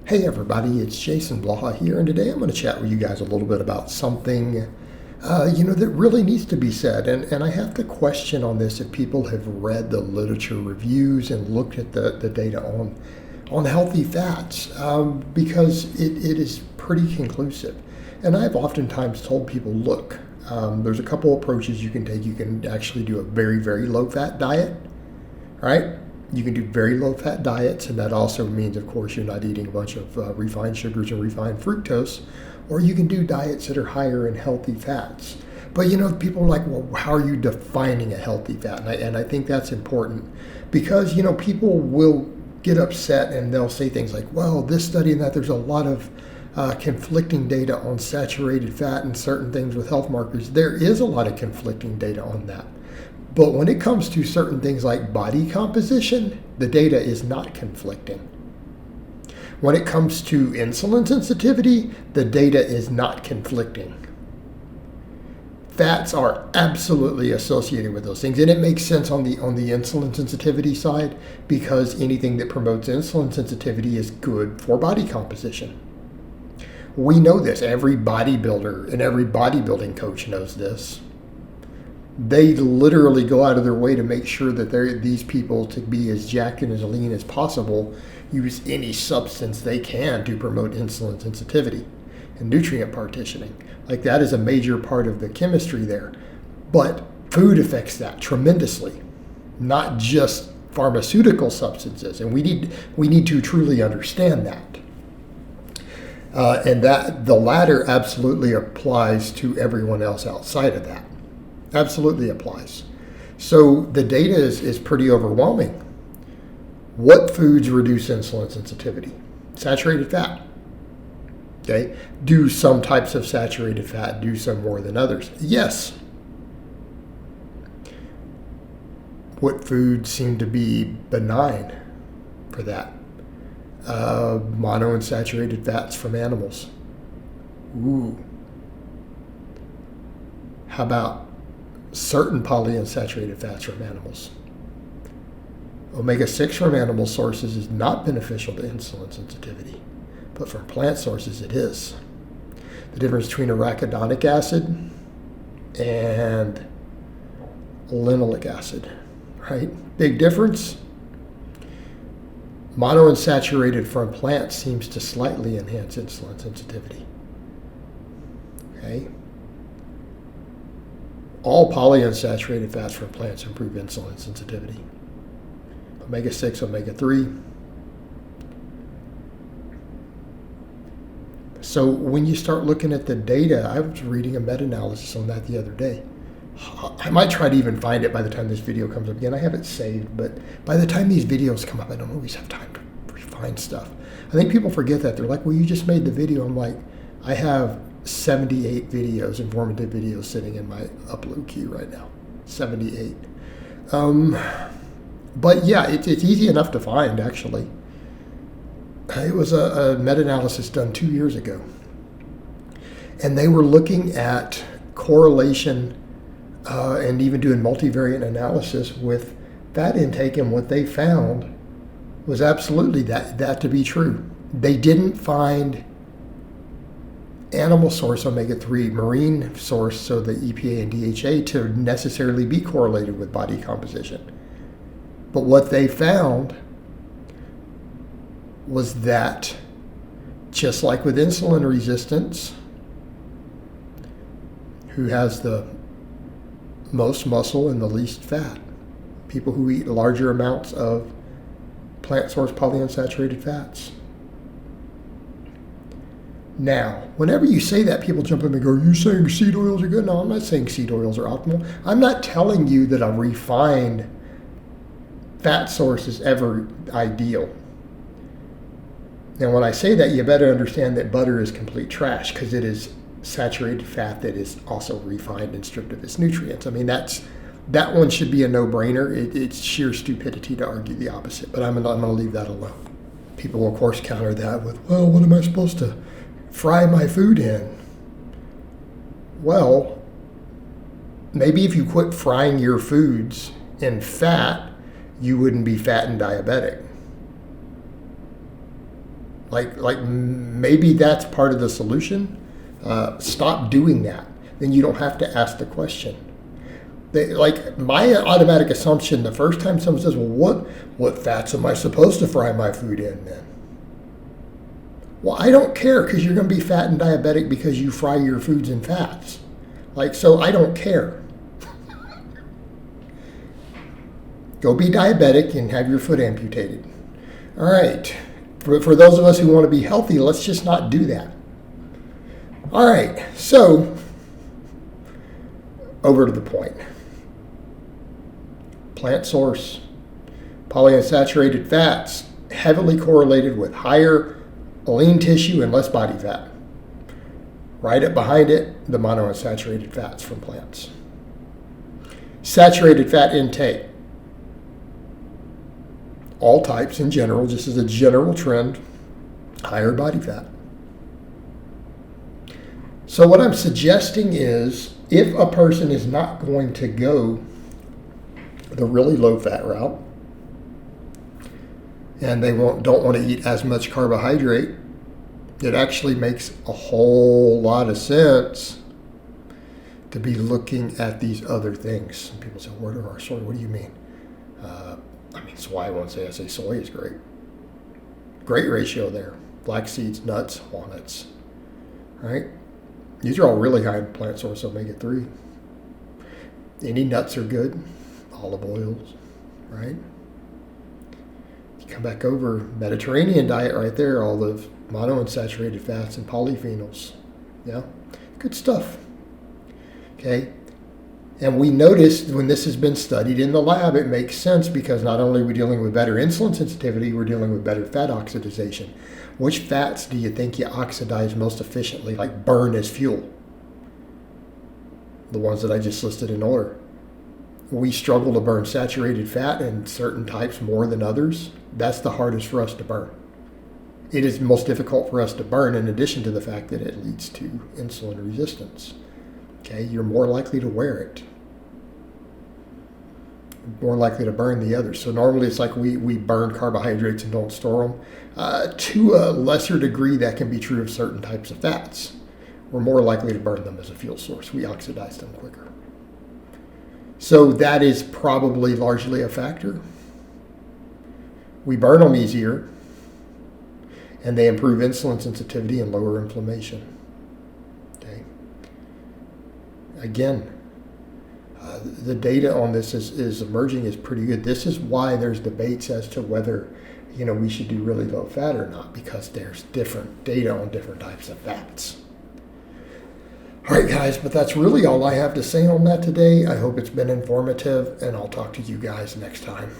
Hey everybody, it's Jason Blaha here, and today I'm going to chat with you guys a little bit about something, that really needs to be said. And I have to question on this if people have read the literature reviews and looked at the data on healthy fats, because it is pretty conclusive. And I've oftentimes told people, look, there's a couple approaches you can take. You can actually do a very, very low-fat diet, right? You can do very low-fat diets, and that also means, of course, you're not eating a bunch of refined sugars and refined fructose. Or you can do diets that are higher in healthy fats. But, people are like, well, how are you defining a healthy fat? And I think that's important because, people will get upset and they'll say things like, well, this study and that, there's a lot of conflicting data on saturated fat and certain things with health markers. There is a lot of conflicting data on that. But when it comes to certain things like body composition, the data is not conflicting. When it comes to insulin sensitivity, the data is not conflicting. Fats are absolutely associated with those things, and it makes sense on the insulin sensitivity side because anything that promotes insulin sensitivity is good for body composition. We know this. Every bodybuilder and every bodybuilding coach knows this. They literally go out of their way to make sure that these people, to be as jacked and as lean as possible, use any substance they can to promote insulin sensitivity and nutrient partitioning. Like, that is a major part of the chemistry there. But food affects that tremendously, not just pharmaceutical substances. And we need to truly understand that. And that the latter absolutely applies to everyone else outside of that. Absolutely applies. So the data is pretty overwhelming. What foods reduce insulin sensitivity? Saturated fat. Okay. Do some types of saturated fat do some more than others? Yes. What foods seem to be benign for that? Monounsaturated fats from animals. Ooh. How about certain polyunsaturated fats from animals? Omega-6 from animal sources is not beneficial to insulin sensitivity, but from plant sources it is. The difference between arachidonic acid and linoleic acid, right? Big difference. Monounsaturated from plants seems to slightly enhance insulin sensitivity. Okay? All polyunsaturated fats from plants improve insulin sensitivity. Omega-6, omega-3. So when you start looking at the data, I was reading a meta-analysis on that the other day. I might try to even find it by the time this video comes up again. I have it saved, but by the time these videos come up, I don't always have time to refine stuff. I think people forget that. They're like, well, you just made the video. I'm like, I have 78 videos, informative videos, sitting in my upload queue right now. 78. But yeah, it's easy enough to find, actually. It was a meta-analysis done 2 years ago. And they were looking at correlation and even doing multivariate analysis with fat intake, and what they found was absolutely that to be true. They didn't find animal source omega-3, marine source, so the EPA and DHA, to necessarily be correlated with body composition. But what they found was that, just like with insulin resistance, who has the most muscle and the least fat? People who eat larger amounts of plant source polyunsaturated fats. Now, whenever you say that, people jump in and go, are you saying seed oils are good? No, I'm not saying seed oils are optimal. I'm not telling you that a refined fat source is ever ideal. Now, when I say that, you better understand that butter is complete trash, because it is saturated fat that is also refined and stripped of its nutrients. I mean, that one should be a no-brainer. It's sheer stupidity to argue the opposite, but I'm going to leave that alone. People will, of course, counter that with, well, what am I supposed to fry my food in? Well, maybe if you quit frying your foods in fat, you wouldn't be fat and diabetic. Like maybe that's part of the solution. Stop doing that. Then you don't have to ask the question. Like my automatic assumption the first time someone says, well, what fats am I supposed to fry my food in then? Well, I don't care, because you're going to be fat and diabetic because you fry your foods in fats. Like, so I don't care. Go be diabetic and have your foot amputated. All right. For those of us who want to be healthy, let's just not do that. All right. So, over to the point. Plant source. Polyunsaturated fats heavily correlated with higher lean tissue and less body fat. Right up behind it, the monounsaturated fats from plants. Saturated fat intake. All types in general, just as a general trend, higher body fat. So what I'm suggesting is, if a person is not going to go the really low fat route, and they don't want to eat as much carbohydrate, it actually makes a whole lot of sense to be looking at these other things. Some people say, "What are our soy?" What do you mean? Soy, I won't say. I say soy is great. Great ratio there. Flax seeds, nuts, walnuts. Right? These are all really high in plant source omega-3. Any nuts are good. Olive oils, right? You come back over, Mediterranean diet right there, all the monounsaturated fats and polyphenols. Yeah, good stuff. Okay. And we noticed when this has been studied in the lab, it makes sense, because not only are we dealing with better insulin sensitivity, we're dealing with better fat oxidization. Which fats do you think you oxidize most efficiently, like burn as fuel? The ones that I just listed in order. We struggle to burn saturated fat and certain types more than others. That's the hardest for us to burn. It is most difficult for us to burn, in addition to the fact that it leads to insulin resistance. Okay, you're more likely to wear it. More likely to burn the others. So normally it's like we burn carbohydrates and don't store them. To a lesser degree, that can be true of certain types of fats. We're more likely to burn them as a fuel source. We oxidize them quicker. So that is probably largely a factor. We burn them easier, and they improve insulin sensitivity and lower inflammation. Okay. Again, the data on this is emerging is pretty good. This is why there's debates as to whether we should do really low fat or not, because there's different data on different types of fats. All right, guys, but that's really all I have to say on that today. I hope it's been informative, and I'll talk to you guys next time.